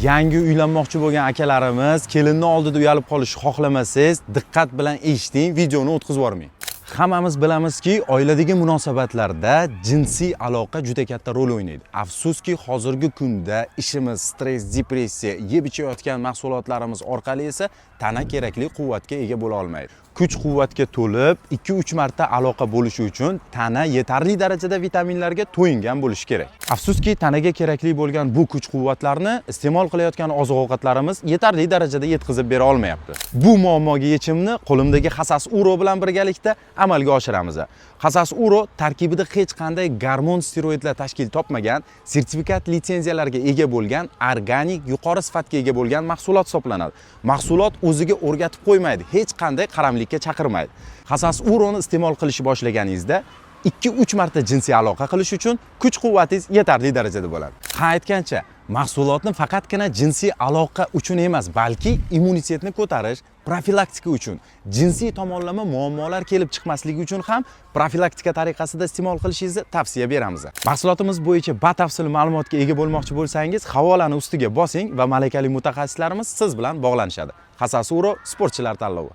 Yangi uylanmoqchi bo'lgan akalarimiz kelinni oldida uyalib qolishni xohlamasangiz, diqqat bilan eshiting, videoni o'tkazib yubormang. Hammamiz bilamizki, oiladagi munosabatlarda jinsiy aloqa juda katta rol o'ynaydi. Afsuski, hozirgi kunda ishimiz, stress, depressiya, yeb ichayotgan mahsulotlarimiz orqali esa tana kerakli quvvatga ega bo'la olmaydi. Kuch-quvvatga to'lib, 2-3 marta aloqa bo'lishi uchun tana yetarli darajada vitaminlarga to'yingan bo'lishi kerak. Afsuski, tanaga kerakli bo'lgan bu kuch-quvvatlarni iste'mol qilayotgan oziq-ovqatlarimiz yetarli darajada yetkazib bera olmayapti. Bu muammoga yechimni qo'limdagi Xasas Uro bilan birgalikda amalga oshiramiz. Xasas Uro tarkibida hech qanday gormon, steroidlar tashkil topmagan, sertifikat litsenziyalarga ega bo'lgan, organik, yuqori sifatga ega bo'lgan mahsulot hisoblanadi. Mahsulot o'ziga o'rgatib qo'ymaydi, hech qanday qaramlikka chaqirmaydi. Xasas Uroni iste'mol qilishni boshlaganingizda 2-3 marta jinsiy aloqa qilish uchun kuch-quvvatingiz yetarli darajada bo'ladi. Ha, aytgancha, mahsulotni faqatgina jinsiy aloqa uchun emas, balki immunitetni ko'tarish, profilaktika uchun, jinsiy tomonlama muammolar kelib chiqmasligi uchun ham profilaktika tariqasida iste'mol qilishingizni tavsiya beramiz. Mahsulotimiz bo'yicha batafsil ma'lumotga ega bo'lmoqchi bo'lsangiz, havolani ustiga bosing va malakali mutaxassislarimiz siz bilan bog'lanishadi. Xasas Uro sportchilar tanlovi.